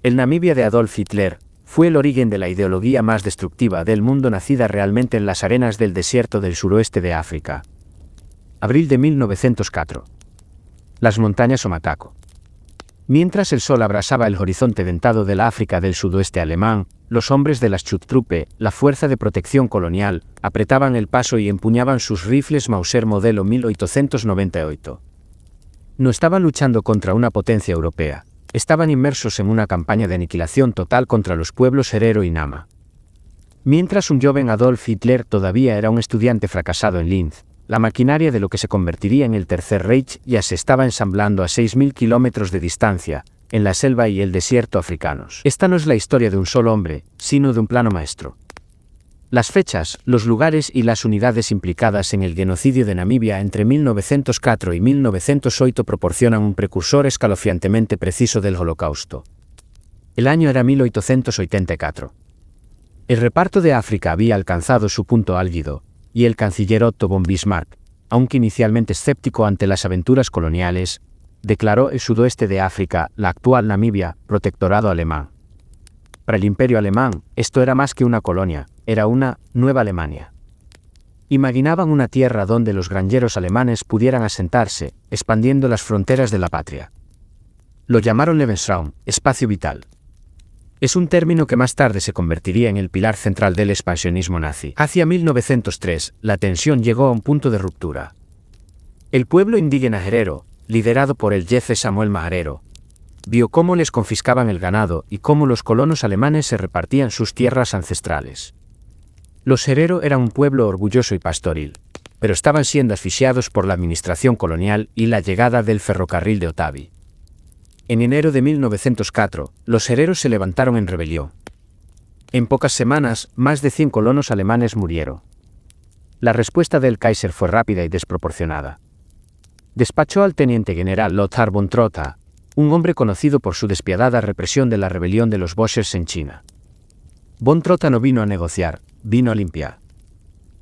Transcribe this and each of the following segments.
El Namibia de Adolf Hitler fue el origen de la ideología más destructiva del mundo, nacida realmente en las arenas del desierto del suroeste de África. Abril de 1904. Las montañas Omatako. Mientras el sol abrasaba el horizonte dentado de la África del sudoeste alemán, los hombres de la Schutztruppe, la fuerza de protección colonial, apretaban el paso y empuñaban sus rifles Mauser modelo 1898. No estaban luchando contra una potencia europea. Estaban inmersos en una campaña de aniquilación total contra los pueblos Herero y Nama. Mientras un joven Adolf Hitler todavía era un estudiante fracasado en Linz, la maquinaria de lo que se convertiría en el Tercer Reich ya se estaba ensamblando a 6.000 kilómetros de distancia, en la selva y el desierto africanos. Esta no es la historia de un solo hombre, sino de un plano maestro. Las fechas, los lugares y las unidades implicadas en el genocidio de Namibia entre 1904 y 1908 proporcionan un precursor escalofriantemente preciso del Holocausto. El año era 1884. El reparto de África había alcanzado su punto álgido, y el canciller Otto von Bismarck, aunque inicialmente escéptico ante las aventuras coloniales, declaró el sudoeste de África, la actual Namibia, protectorado alemán. Para el Imperio alemán, esto era más que una colonia, era una Nueva Alemania. Imaginaban una tierra donde los granjeros alemanes pudieran asentarse, expandiendo las fronteras de la patria. Lo llamaron Lebensraum, espacio vital. Es un término que más tarde se convertiría en el pilar central del expansionismo nazi. Hacia 1903, la tensión llegó a un punto de ruptura. El pueblo indígena Herero, liderado por el jefe Samuel Maharero, vio cómo les confiscaban el ganado y cómo los colonos alemanes se repartían sus tierras ancestrales. Los Herero eran un pueblo orgulloso y pastoril, pero estaban siendo asfixiados por la administración colonial y la llegada del ferrocarril de Otavi. En enero de 1904, los Hereros se levantaron en rebelión. En pocas semanas, más de 100 colonos alemanes murieron. La respuesta del Kaiser fue rápida y desproporcionada. Despachó al teniente general Lothar von Trotha, un hombre conocido por su despiadada represión de la rebelión de los Boxers en China. Von Trotha no vino a negociar, vino a limpiar.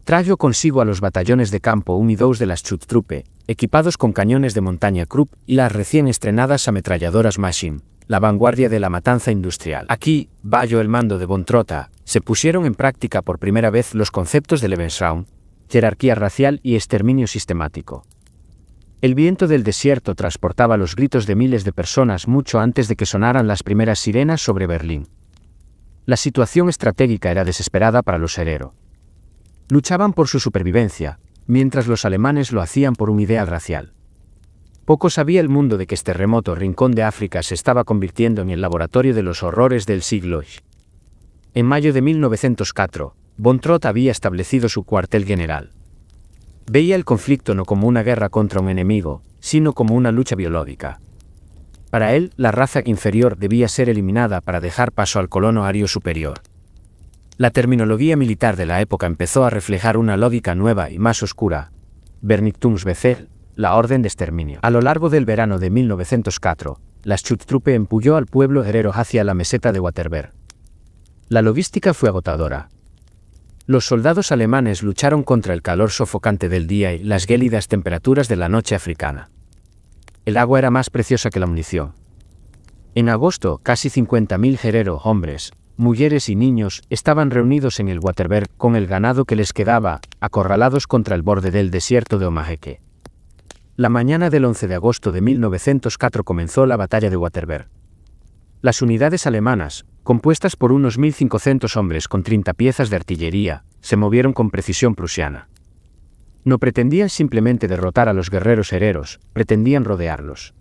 Trajo consigo a los batallones de campo 1 y 2 de la Schutztruppe, equipados con cañones de montaña Krupp y las recién estrenadas ametralladoras Machine, la vanguardia de la matanza industrial. Aquí, bajo el mando de von Trotha, se pusieron en práctica por primera vez los conceptos de Lebensraum, jerarquía racial y exterminio sistemático. El viento del desierto transportaba los gritos de miles de personas mucho antes de que sonaran las primeras sirenas sobre Berlín. La situación estratégica era desesperada para los Herero. Luchaban por su supervivencia, mientras los alemanes lo hacían por un ideal racial. Poco sabía el mundo de que este remoto rincón de África se estaba convirtiendo en el laboratorio de los horrores del siglo. En mayo de 1904, von Trotha había establecido su cuartel general. Veía el conflicto no como una guerra contra un enemigo, sino como una lucha biológica. Para él, la raza inferior debía ser eliminada para dejar paso al colono ario superior. La terminología militar de la época empezó a reflejar una lógica nueva y más oscura. Vernichtungsbefehl, la orden de exterminio. A lo largo del verano de 1904, la Schutztruppe empujó al pueblo herero hacia la meseta de Waterberg. La logística fue agotadora. Los soldados alemanes lucharon contra el calor sofocante del día y las gélidas temperaturas de la noche africana. El agua era más preciosa que la munición. En agosto, casi 50.000 Herero, hombres, mujeres y niños, estaban reunidos en el Waterberg con el ganado que les quedaba, acorralados contra el borde del desierto de Omaheke. La mañana del 11 de agosto de 1904 comenzó la batalla de Waterberg. Las unidades alemanas, compuestas por unos 1.500 hombres con 30 piezas de artillería, se movieron con precisión prusiana. No pretendían simplemente derrotar a los guerreros hereros, pretendían rodearlos.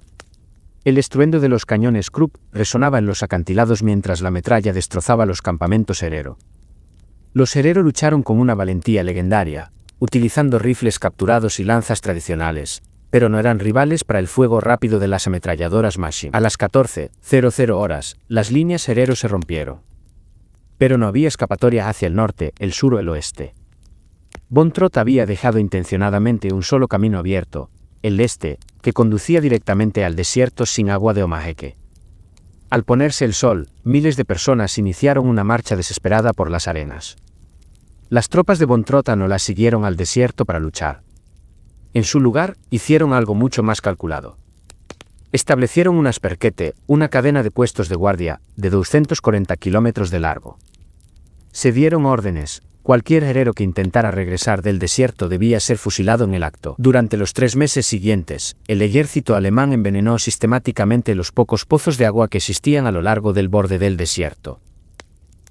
El estruendo de los cañones Krupp resonaba en los acantilados mientras la metralla destrozaba los campamentos herero. Los herero lucharon con una valentía legendaria, utilizando rifles capturados y lanzas tradicionales, pero no eran rivales para el fuego rápido de las ametralladoras Machine. A las 14:00 horas, las líneas herero se rompieron. Pero no había escapatoria hacia el norte, el sur o el oeste. Von Trotha había dejado intencionadamente un solo camino abierto, el este, que conducía directamente al desierto sin agua de Omaheke. Al ponerse el sol, miles de personas iniciaron una marcha desesperada por las arenas. Las tropas de von Trotha no las siguieron al desierto para luchar. En su lugar, hicieron algo mucho más calculado. Establecieron un asperquete, una cadena de puestos de guardia, de 240 kilómetros de largo. Se dieron órdenes: cualquier herero que intentara regresar del desierto debía ser fusilado en el acto. Durante los 3 meses siguientes, el ejército alemán envenenó sistemáticamente los pocos pozos de agua que existían a lo largo del borde del desierto.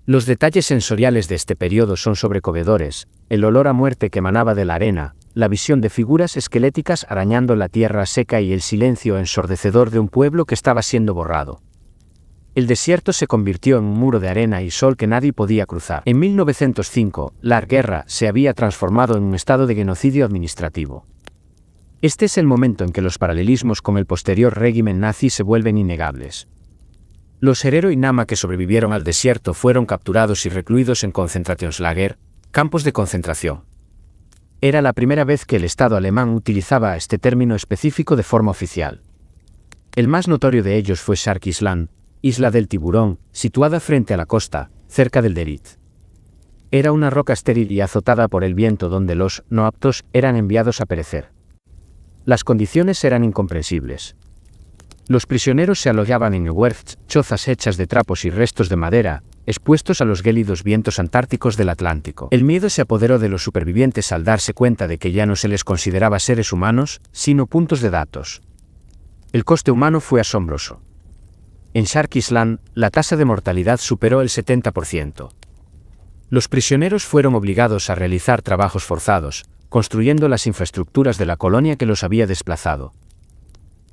Los detalles sensoriales de este periodo son sobrecogedores: el olor a muerte que emanaba de la arena, la visión de figuras esqueléticas arañando la tierra seca y el silencio ensordecedor de un pueblo que estaba siendo borrado. El desierto se convirtió en un muro de arena y sol que nadie podía cruzar. En 1905, la guerra se había transformado en un estado de genocidio administrativo. Este es el momento en que los paralelismos con el posterior régimen nazi se vuelven innegables. Los Herero y Nama que sobrevivieron al desierto fueron capturados y recluidos en Konzentrationslager, campos de concentración. Era la primera vez que el Estado alemán utilizaba este término específico de forma oficial. El más notorio de ellos fue Shark Island, Isla del Tiburón, situada frente a la costa, cerca del Derit. Era una roca estéril y azotada por el viento donde los no aptos eran enviados a perecer. Las condiciones eran incomprensibles. Los prisioneros se alojaban en werfts, chozas hechas de trapos y restos de madera, expuestos a los gélidos vientos antárticos del Atlántico. El miedo se apoderó de los supervivientes al darse cuenta de que ya no se les consideraba seres humanos, sino puntos de datos. El coste humano fue asombroso. En Shark Island, la tasa de mortalidad superó el 70%. Los prisioneros fueron obligados a realizar trabajos forzados, construyendo las infraestructuras de la colonia que los había desplazado.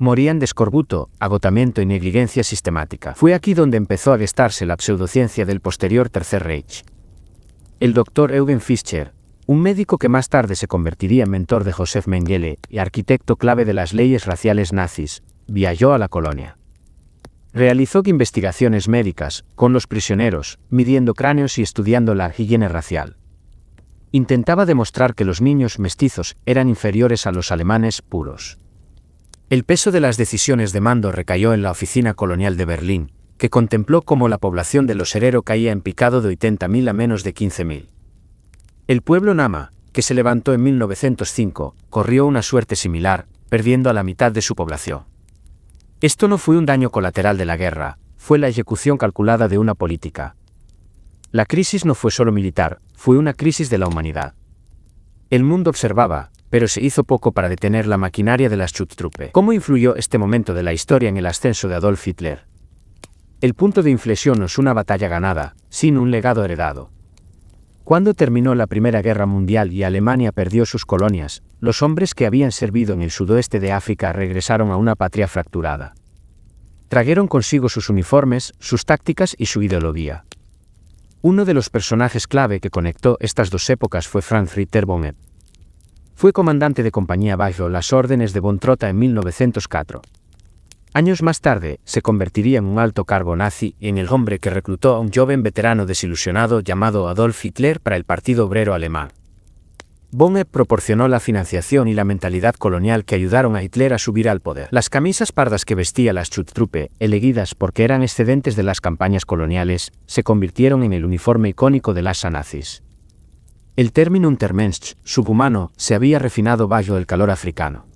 Morían de escorbuto, agotamiento y negligencia sistemática. Fue aquí donde empezó a gestarse la pseudociencia del posterior Tercer Reich. El doctor Eugen Fischer, un médico que más tarde se convertiría en mentor de Josef Mengele y arquitecto clave de las leyes raciales nazis, viajó a la colonia. Realizó investigaciones médicas con los prisioneros, midiendo cráneos y estudiando la higiene racial. Intentaba demostrar que los niños mestizos eran inferiores a los alemanes puros. El peso de las decisiones de mando recayó en la Oficina Colonial de Berlín, que contempló cómo la población de los Herero caía en picado de 80.000 a menos de 15.000. El pueblo Nama, que se levantó en 1905, corrió una suerte similar, perdiendo a la mitad de su población. Esto no fue un daño colateral de la guerra, fue la ejecución calculada de una política. La crisis no fue solo militar, fue una crisis de la humanidad. El mundo observaba, pero se hizo poco para detener la maquinaria de la Schutztruppe. ¿Cómo influyó este momento de la historia en el ascenso de Adolf Hitler? El punto de inflexión no es una batalla ganada, sino un legado heredado. Cuando terminó la Primera Guerra Mundial y Alemania perdió sus colonias, los hombres que habían servido en el sudoeste de África regresaron a una patria fracturada. Trajeron consigo sus uniformes, sus tácticas y su ideología. Uno de los personajes clave que conectó estas dos épocas fue Franz Ritter Bonnet. Fue comandante de compañía bajo las órdenes de von Trotha en 1904. Años más tarde, se convertiría en un alto cargo nazi y en el hombre que reclutó a un joven veterano desilusionado llamado Adolf Hitler para el Partido Obrero Alemán. Bonnet proporcionó la financiación y la mentalidad colonial que ayudaron a Hitler a subir al poder. Las camisas pardas que vestía la Schutztruppe, elegidas porque eran excedentes de las campañas coloniales, se convirtieron en el uniforme icónico de las nazis. El término Untermensch, subhumano, se había refinado bajo el calor africano.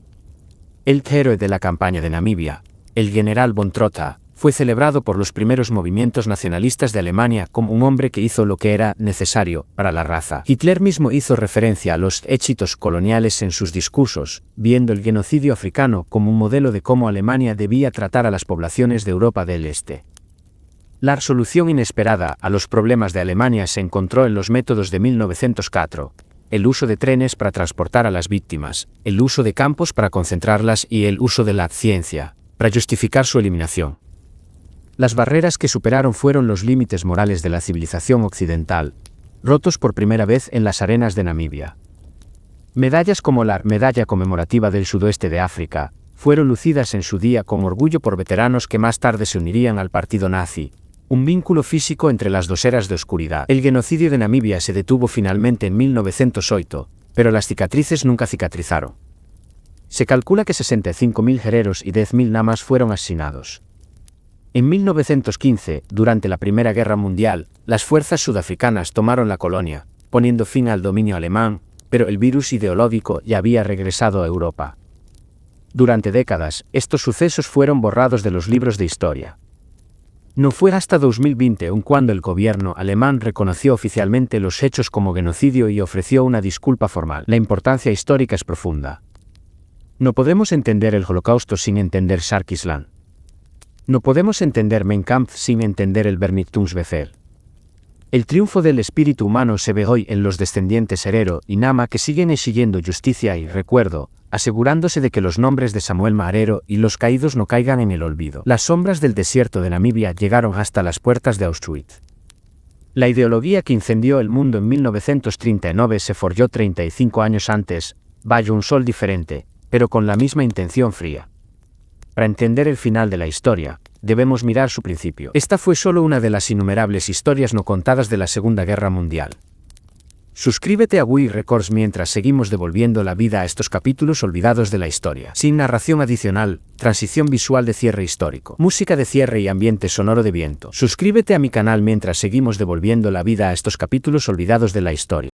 El héroe de la campaña de Namibia, el general von Trotha, fue celebrado por los primeros movimientos nacionalistas de Alemania como un hombre que hizo lo que era necesario para la raza. Hitler mismo hizo referencia a los éxitos coloniales en sus discursos, viendo el genocidio africano como un modelo de cómo Alemania debía tratar a las poblaciones de Europa del Este. La solución inesperada a los problemas de Alemania se encontró en los métodos de 1904, el uso de trenes para transportar a las víctimas, el uso de campos para concentrarlas y el uso de la ciencia, para justificar su eliminación. Las barreras que superaron fueron los límites morales de la civilización occidental, rotos por primera vez en las arenas de Namibia. Medallas como la Medalla Conmemorativa del Sudoeste de África fueron lucidas en su día con orgullo por veteranos que más tarde se unirían al partido nazi. Un vínculo físico entre las dos eras de oscuridad. El genocidio de Namibia se detuvo finalmente en 1908, pero las cicatrices nunca cicatrizaron. Se calcula que 65.000 hereros y 10.000 namas fueron asesinados. En 1915, durante la Primera Guerra Mundial, las fuerzas sudafricanas tomaron la colonia, poniendo fin al dominio alemán, pero el virus ideológico ya había regresado a Europa. Durante décadas, estos sucesos fueron borrados de los libros de historia. No fue hasta 2021 cuando el gobierno alemán reconoció oficialmente los hechos como genocidio y ofreció una disculpa formal. La importancia histórica es profunda. No podemos entender el Holocausto sin entender Sharkisland. No podemos entender Mein Kampf sin entender el Vernichtungsbefehl. El triunfo del espíritu humano se ve hoy en los descendientes Herero y Nama que siguen exigiendo justicia y recuerdo, asegurándose de que los nombres de Samuel Marrero y los caídos no caigan en el olvido. Las sombras del desierto de Namibia llegaron hasta las puertas de Auschwitz. La ideología que incendió el mundo en 1939 se forjó 35 años antes, bajo un sol diferente, pero con la misma intención fría. Para entender el final de la historia, debemos mirar su principio. Esta fue solo una de las innumerables historias no contadas de la Segunda Guerra Mundial. Suscríbete a Wii Records mientras seguimos devolviendo la vida a estos capítulos olvidados de la historia. Sin narración adicional, transición visual de cierre histórico, música de cierre y ambiente sonoro de viento. Suscríbete a mi canal mientras seguimos devolviendo la vida a estos capítulos olvidados de la historia.